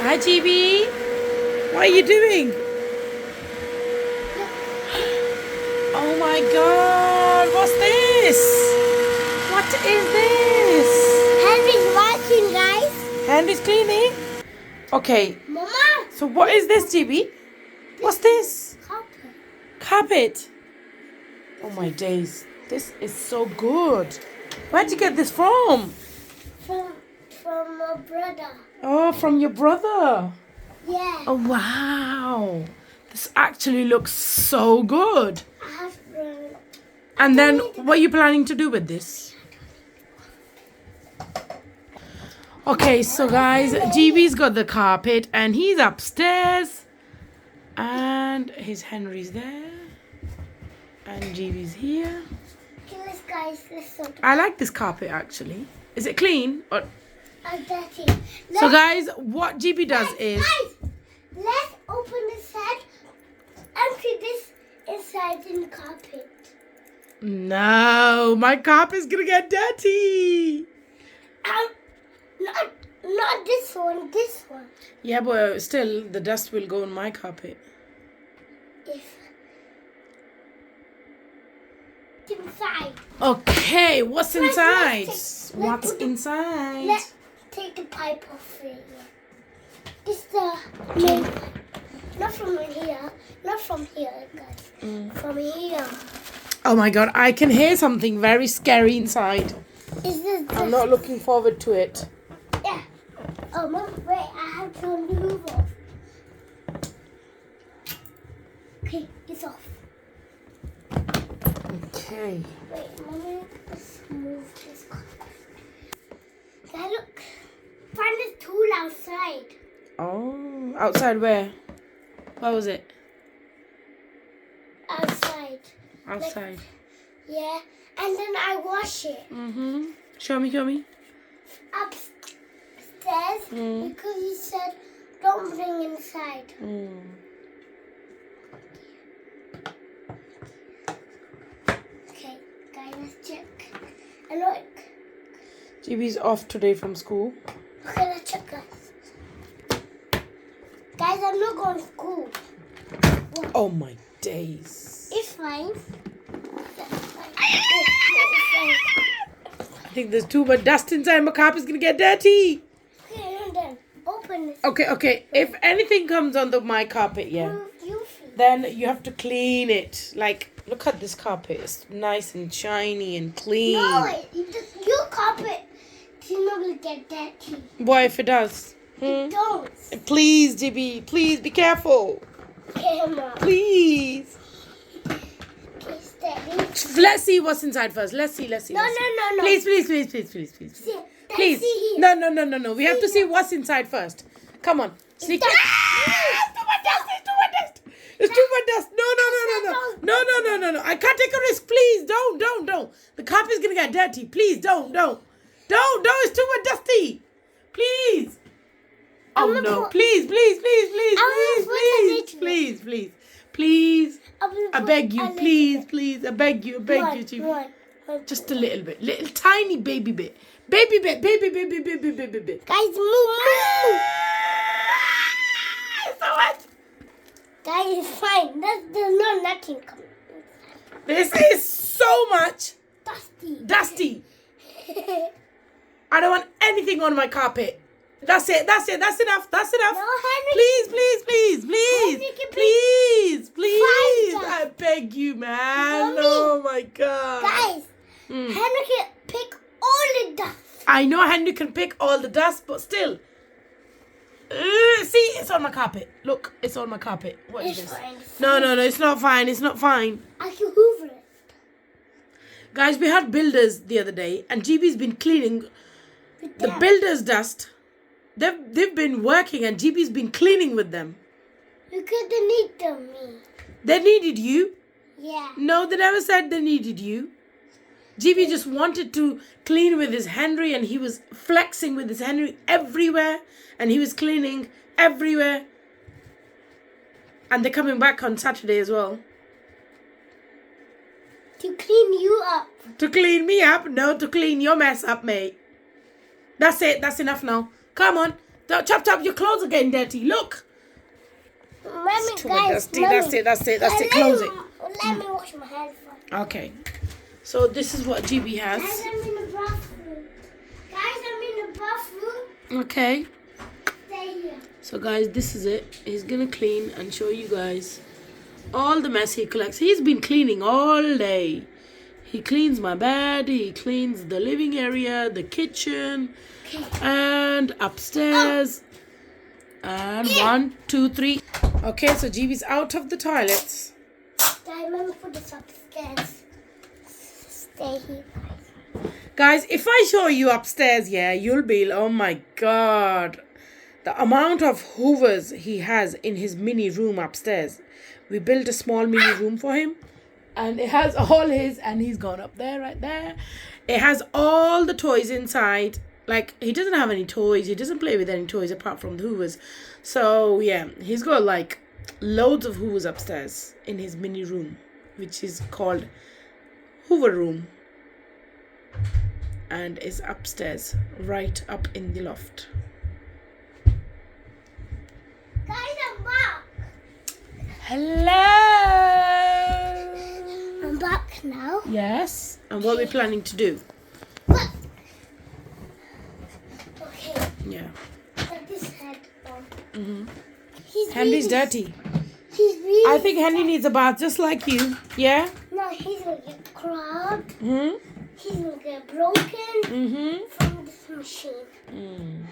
Hi, GB. What are you doing? Oh my God. What's this? What is this? Henry's watching, guys. Henry's cleaning. Okay. Mama. So what is this, GB? What's this? Carpet. Carpet. Oh my days. This is so good. Where'd you get this from? From my brother. Oh, from your brother. Yeah. Oh, wow. This actually looks so good. I have And then what are you planning to do with this? Okay, so guys, GB's got the carpet and he's upstairs. And his Henry's there. And GB's here. Okay, let's sort I like this carpet actually. Is it clean? Or... dirty. So guys, what GB does is... Guys, let's open this head and put this inside in the carpet. No, my carpet's gonna get dirty. Not this one, this one. Yeah, but still, the dust will go on my carpet. If inside. Okay, what's inside? let's What's inside? Let's take the pipe off it. This is the main pipe. Not from here. Not from here, guys. From here. Oh my God, I can hear something very scary inside. Is this the... I'm not looking forward to it. Yeah. Oh, Mom, wait. I have to move off. Okay, it's off. Okay. Wait, Mommy, let's move this car. Guys, look. Find this tool outside. Oh, outside where? Where was it? Outside. Outside. Yeah. And then I wash it. Show me, show me. Upstairs because you said don't bring inside. Okay, guys, let's check. And look. GB's off today from school. Okay, let's check, guys. Guys, I'm not going to school. Oh my days. It's fine. I think there's too much dust inside. My carpet's gonna get dirty. Okay, and then open this. Okay. If anything comes on my carpet, yeah, You feel. then you have to clean it. Like, look at this carpet. It's nice and shiny and clean. No, your carpet is not going to get dirty. What if it does? Don't. Please, GB. Please be careful. Okay, Mom. Please. Okay, steady. Let's see what's inside first. Let's see. No. Please. See, Please. see here. No. We have to see what's inside first. Come on. Sneak. that- Ah, too much dust. It's too much dust. No. I can't take a risk. Please, don't. The carpet's gonna get dirty. Please, don't. It's too much dusty. Please. Oh I'm gonna no. put- Please. Please. I beg you, please. I beg you, Chief. One. Just a little bit. Little tiny baby bit. Baby bit. Guys, move. So what? Guys, it's fine. There's no nothing coming. This is so much Dusty. I don't want anything on my carpet. That's it. That's enough. No, Henry. Please. Henry can pick Please. five I beg you, man. Mommy. Oh my God. Guys, Henry can pick all the dust. I know Henry can pick all the dust, but still. See, it's on my carpet. Look, it's on my carpet. What is It's this? fine. No, it's not fine. It's not fine. I can hoover it. Guys, we had builders the other day, and GB's been cleaning the builders' dust. They've been working, and GB's been cleaning with them. You couldn't need me. They needed you. Yeah. No, they never said they needed you. GB just wanted to clean with his Henry, and he was flexing with his Henry everywhere, and he was cleaning everywhere. And they're coming back on Saturday as well. To clean you up. To clean me up? No, to clean your mess up, mate. That's it. That's enough now. Come on. Chop, chop, your clothes are getting dirty. Look. Mommy, Too guys, dusty. That's it. Close it. Let me wash my hands first. Okay. So this is what GB Guys, has. I'm in the bathroom. Guys, I'm in the bathroom. Okay. Stay here. So guys, this is it. He's gonna clean and show you guys all the mess he collects. He's been cleaning all day. He cleans my bed, he cleans the living area, the kitchen, and upstairs. And 1, 2, 3. Okay, so GB's out of the toilets. Guys, let me put this upstairs. Stay here, guys. Guys, if I show you upstairs, yeah, you'll be, oh my god. The amount of hoovers he has in his mini room upstairs. We built a small mini room for him. And it has all his, and he's gone up there, right there. It has all the toys inside. Like, he doesn't have any toys. He doesn't play with any toys apart from the hoovers. So, yeah, he's got like loads of hoovers upstairs in his mini room, which is called Hoover Room. And is upstairs, right up in the loft. Guys, I'm back. Hello! I'm back now. Yes. And what are we planning to do? Okay, Yeah. put this head on. Mm-hmm. He's Henry's really, dirty. He's really. I think Henry needs a bath just like you. Yeah? No, he's gonna get clogged. Mm-hmm. He's gonna get broken Mm-hmm. from this machine.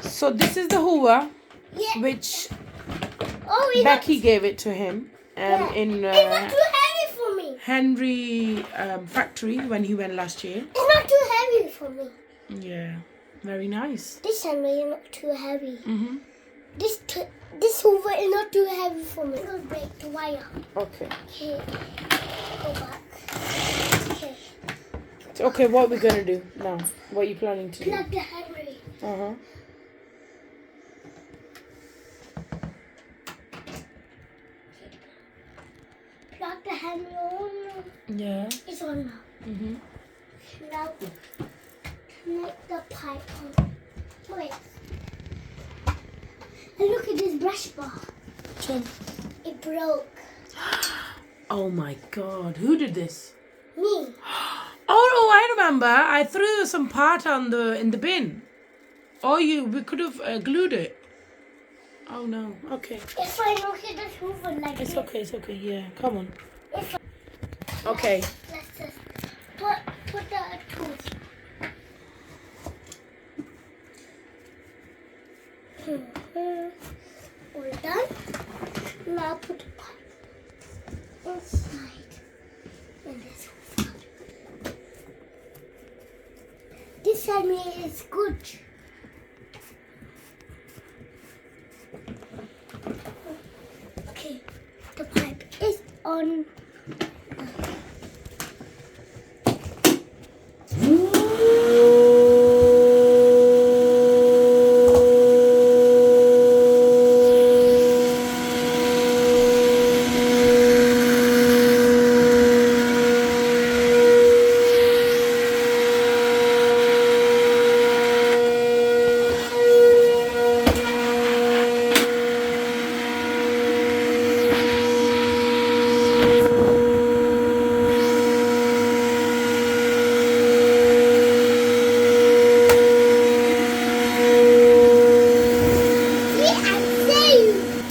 So this is the Hoover, Yeah. which Oh, it's Becky gave it to him in not too heavy for me. Henry factory when he went last year. It's not too heavy for me. Yeah. Very nice. This Henry is not too heavy. Mm-hmm. This Hoover is not too heavy for me. I'm gonna break the wire. Okay. Okay. Go back. Okay. So, okay, what are we going to do now? What are you planning to do? Plug the Henry. Uh-huh. Plug the Henry on. Yeah. It's on now. Mm-hmm. Now connect the pipe on. Wait. And look at this brush bar. It broke. Oh my god. Who did this? Me. Oh, I remember. I threw some part in the bin. Or we could have glued it. Oh no. Okay. If I look at the Hoover like It's this. okay. It's okay. Yeah. Come on. If I, Okay. let's just put the tools. All done. Now put the pipe inside in this Hoover. This time is good. Okay, the pipe is on. See, I saved.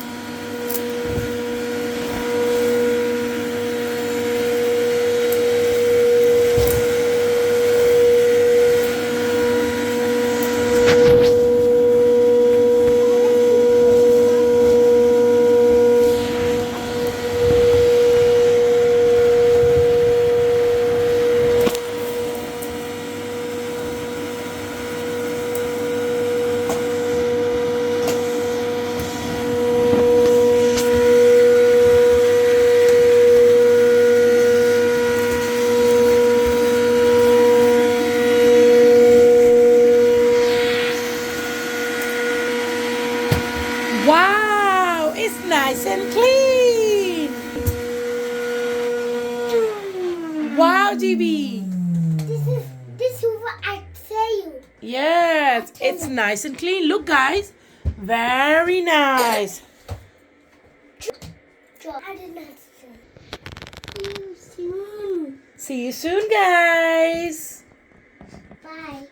Wow. It's nice and clean. Wow, GB. This Hoover I saved. Yes, it's nice and clean. Look, guys. Very nice. I did not see you soon. See you soon, guys. Bye.